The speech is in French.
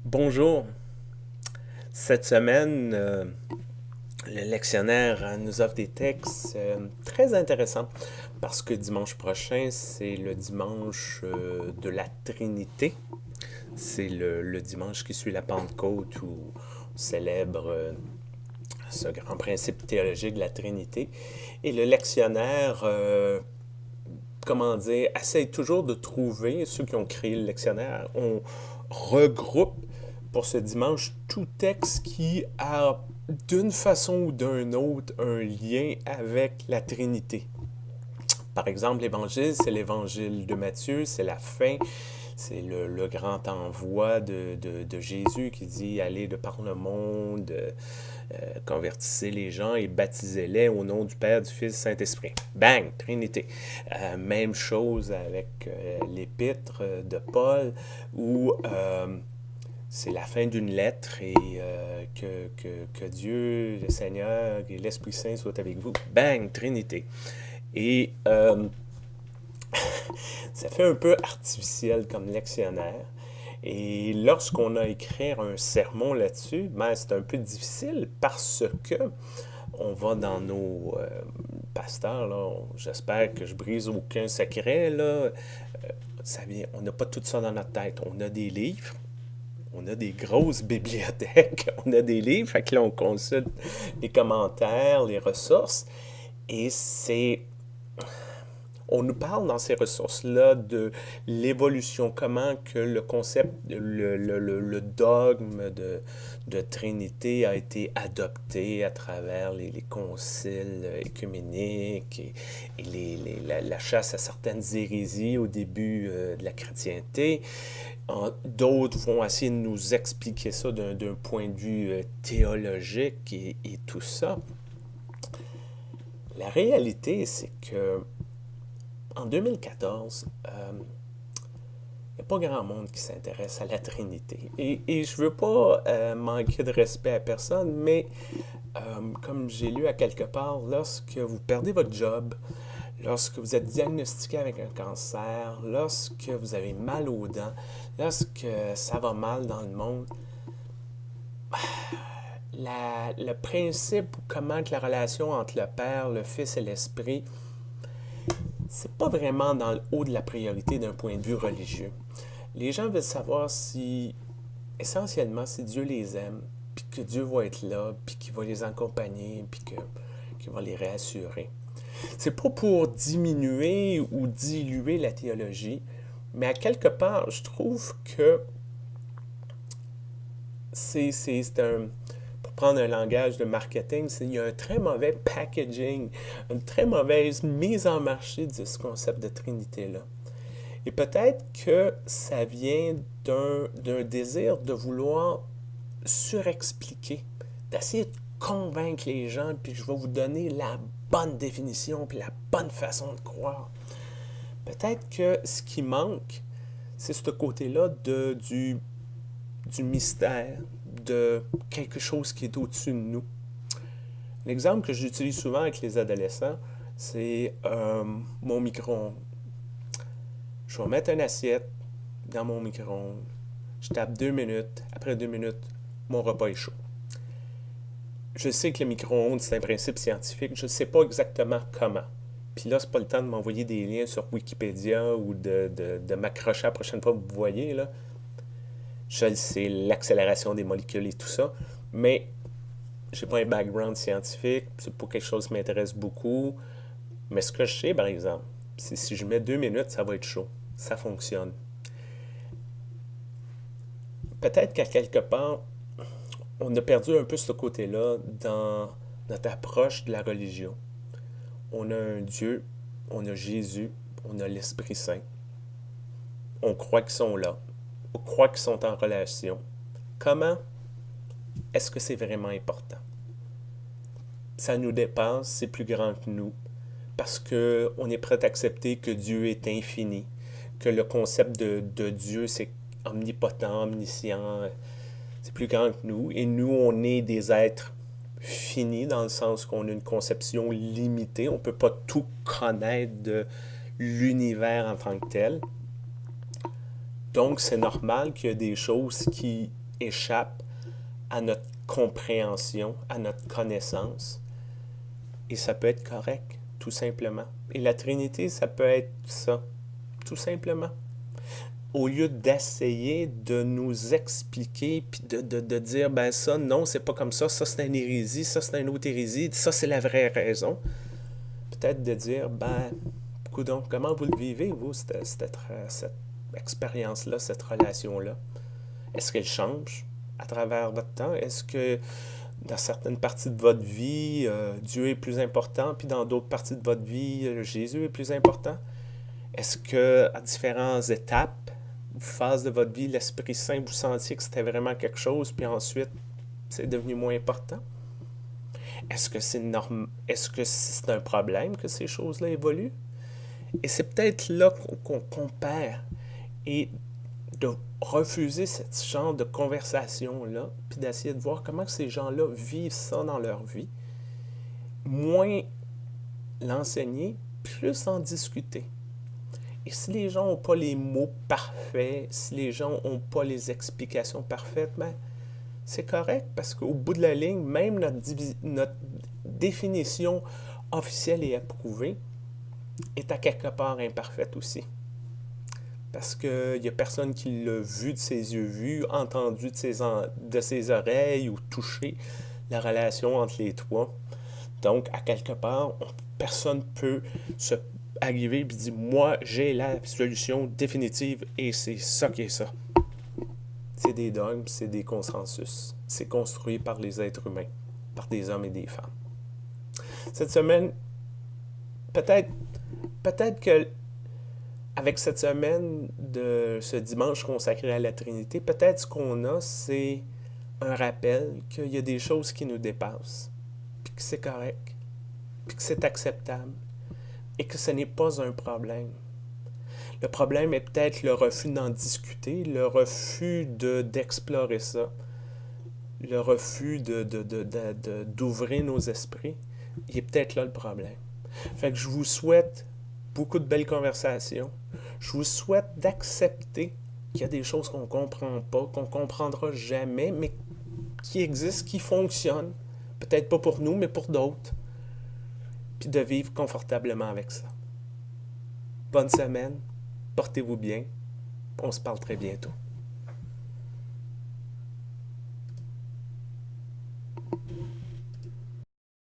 Bonjour. Cette semaine, le lectionnaire nous offre des textes très intéressants parce que dimanche prochain, c'est le dimanche de la Trinité. C'est le dimanche qui suit la Pentecôte où on célèbre ce grand principe théologique de la Trinité. Et le lectionnaire, comment dire, essaye toujours de trouver, ceux qui ont créé le lectionnaire, on regroupe pour ce dimanche tout texte qui a d'une façon ou d'un autre un lien avec la Trinité. Par exemple, l'Évangile, c'est l'Évangile de Matthieu, c'est la fin, c'est le grand envoi de Jésus qui dit allez de par le monde, convertissez les gens et baptisez-les au nom du Père, du Fils, du Saint-Esprit. Bang, Trinité. Même chose avec l'épître de Paul où c'est la fin d'une lettre et que Dieu, le Seigneur et l'Esprit Saint soient avec vous. Bang, Trinité. Et ça fait un peu artificiel comme lectionnaire. Et lorsqu'on a écrit un sermon là-dessus, ben, c'est un peu difficile parce que on va dans nos pasteurs, là, j'espère que je brise aucun secret, là, ça vient, on n'a pas tout ça dans notre tête. On a des livres, on a des grosses bibliothèques, on a des livres, fait que là, on consulte les commentaires, les ressources, et c'est on nous parle dans ces ressources-là de l'évolution, comment que le concept, le dogme de Trinité a été adopté à travers les conciles œcuméniques et la chasse à certaines hérésies au début de la chrétienté. D'autres vont essayer de nous expliquer ça d'un point de vue théologique et tout ça. La réalité, c'est que en 2014, il n'y a pas grand monde qui s'intéresse à la Trinité. Et je ne veux pas manquer de respect à personne, mais comme j'ai lu à quelque part, lorsque vous perdez votre job, lorsque vous êtes diagnostiqué avec un cancer, lorsque vous avez mal aux dents, lorsque ça va mal dans le monde, le principe, comment que la relation entre le Père, le Fils et l'Esprit, c'est pas vraiment dans le haut de la priorité d'un point de vue religieux. Les gens veulent savoir si, essentiellement, si Dieu les aime, puis que Dieu va être là, puis qu'il va les accompagner, puis qu'il va les réassurer. C'est pas pour diminuer ou diluer la théologie, mais à quelque part, je trouve que c'est un, pour prendre un langage de marketing, il y a un très mauvais packaging, une très mauvaise mise en marché de ce concept de Trinité-là. Et peut-être que ça vient d'un désir de vouloir surexpliquer, d'essayer de convaincre les gens, puis je vais vous donner la bonne définition, puis la bonne façon de croire. Peut-être que ce qui manque, c'est ce côté-là du mystère, de quelque chose qui est au-dessus de nous. L'exemple que j'utilise souvent avec les adolescents, c'est mon micro-ondes. Je vais mettre une assiette dans mon micro-ondes. Je tape 2 minutes. Après 2 minutes, mon repas est chaud. Je sais que le micro-ondes, c'est un principe scientifique. Je ne sais pas exactement comment. Puis là, c'est pas le temps de m'envoyer des liens sur Wikipédia ou de m'accrocher la prochaine fois que vous voyez. Là. Je le sais, l'accélération des molécules et tout ça. Mais j'ai pas un background scientifique. C'est pas quelque chose qui m'intéresse beaucoup. Mais ce que je sais, par exemple, c'est si je mets 2 minutes, ça va être chaud. Ça fonctionne. Peut-être qu'à quelque part, on a perdu un peu ce côté-là dans notre approche de la religion. On a un Dieu, on a Jésus, on a l'Esprit Saint. On croit qu'ils sont là. On croit qu'ils sont en relation. Comment est-ce que c'est vraiment important? Ça nous dépasse, c'est plus grand que nous. Parce qu'on est prêt à accepter que Dieu est infini, que le concept de Dieu, c'est omnipotent, omniscient, c'est plus grand que nous. Et nous, on est des êtres finis dans le sens qu'on a une conception limitée. On ne peut pas tout connaître de l'univers en tant que tel. Donc, c'est normal qu'il y a des choses qui échappe à notre compréhension, à notre connaissance. Et ça peut être correct, tout simplement. Et la Trinité, ça peut être ça, tout simplement. Au lieu d'essayer de nous expliquer, puis de dire, ben ça, non, c'est pas comme ça c'est une hérésie, ça, c'est une autre hérésie, ça, c'est la vraie raison. Peut-être de dire, ben, coudonc, comment vous le vivez, vous, cette expérience-là, cette relation-là? Est-ce qu'elle change à travers votre temps? Est-ce que dans certaines parties de votre vie, Dieu est plus important, puis dans d'autres parties de votre vie, Jésus est plus important? Est-ce que à différentes étapes, phases de votre vie, l'Esprit Saint, vous sentiez que c'était vraiment quelque chose, puis ensuite, c'est devenu moins important? Est-ce que c'est Est-ce que c'est un problème que ces choses-là évoluent? Et c'est peut-être là qu'on perd. Et de refuser ce genre de conversation-là, puis d'essayer de voir comment ces gens-là vivent ça dans leur vie, moins l'enseigner, plus en discuter. Et si les gens n'ont pas les mots parfaits, si les gens n'ont pas les explications parfaites, ben, c'est correct, parce qu'au bout de la ligne, même notre définition officielle et approuvée est à quelque part imparfaite aussi. Parce qu'il n'y a personne qui l'a vu de ses yeux vus, entendu de ses oreilles ou touché la relation entre les trois. Donc, à quelque part, personne ne peut se arriver et dire « Moi, j'ai la solution définitive et c'est ça qui est ça. » C'est des dogmes, c'est des consensus. C'est construit par les êtres humains, par des hommes et des femmes. Cette semaine, peut-être que avec cette semaine de ce dimanche consacré à la Trinité, peut-être ce qu'on a, c'est un rappel qu'il y a des choses qui nous dépassent, puis que c'est correct, puis que c'est acceptable, et que ce n'est pas un problème. Le problème est peut-être le refus d'en discuter, le refus d'explorer ça, le refus d'ouvrir nos esprits. Il est peut-être là le problème. Fait que je vous souhaite beaucoup de belles conversations. Je vous souhaite d'accepter qu'il y a des choses qu'on ne comprend pas, qu'on ne comprendra jamais, mais qui existent, qui fonctionnent. Peut-être pas pour nous, mais pour d'autres. Puis de vivre confortablement avec ça. Bonne semaine. Portez-vous bien. On se parle très bientôt.